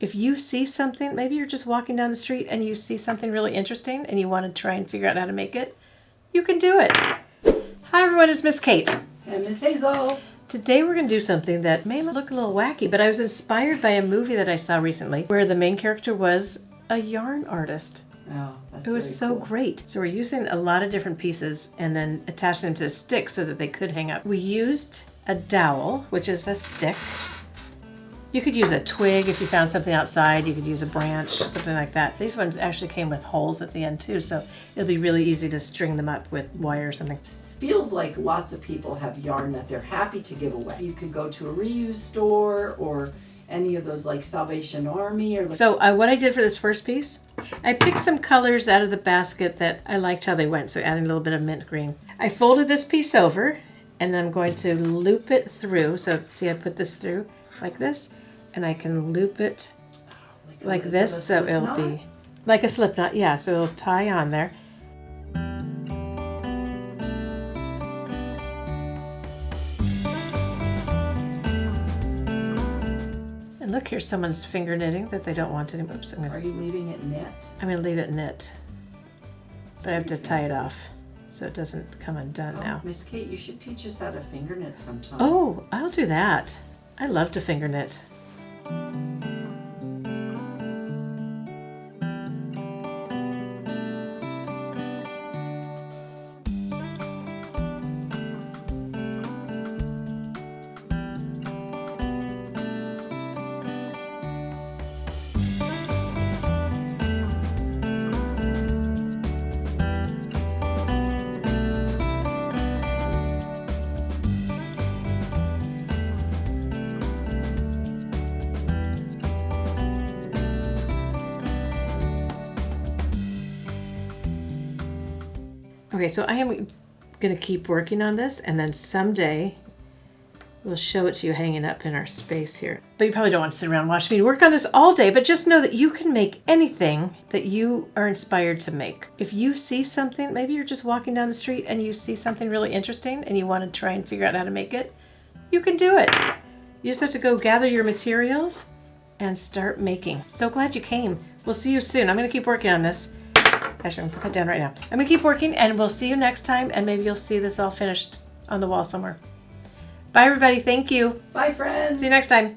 If you see something, maybe you're just walking down the street and you see something really interesting and you want to try and figure out how to make it, you can do it. Hi everyone, it's Miss Kate. And Miss Hazel. Today we're going to do something that may look a little wacky, but I was inspired by a movie that I saw recently where the main character was a yarn artist. Oh, that's It was so great. So we're using a lot of different pieces and then attaching them to a stick so that they could hang up. We used a dowel, which is a stick. You could use a twig if you found something outside. You could use a branch, something like that. These ones actually came with holes at the end too, so it'll be really easy to string them up with wire or something. Feels like lots of people have yarn that they're happy to give away. You could go to a reuse store or any of those like Salvation Army or. So what I did for this first piece, I picked some colors out of the basket that I liked how they went, so adding a little bit of mint green. I folded this piece over and I'm going to loop it through. So see, I put this through like this, and I can loop it like this, so it'll be like a slip knot. Yeah, so it'll tie on there. And look, here's someone's finger knitting that they don't want to. Oops, Are you leaving it knit? I'm going to leave it knit, but I have to tie it off so it doesn't come undone now. Miss Kate, you should teach us how to finger knit sometime. Oh, I'll do that. I love to finger knit. Okay, so I am going to keep working on this, and then someday we'll show it to you hanging up in our space here. But you probably don't want to sit around and watch me work on this all day, but just know that you can make anything that you are inspired to make. If you see something, maybe you're just walking down the street and you see something really interesting and you want to try and figure out how to make it, you can do it. You just have to go gather your materials and start making. So glad you came. We'll see you soon. I'm going to keep working on this. Actually, I'm going to put it down right now. I'm going to keep working, and we'll see you next time, and maybe you'll see this all finished on the wall somewhere. Bye, everybody. Thank you. Bye, friends. See you next time.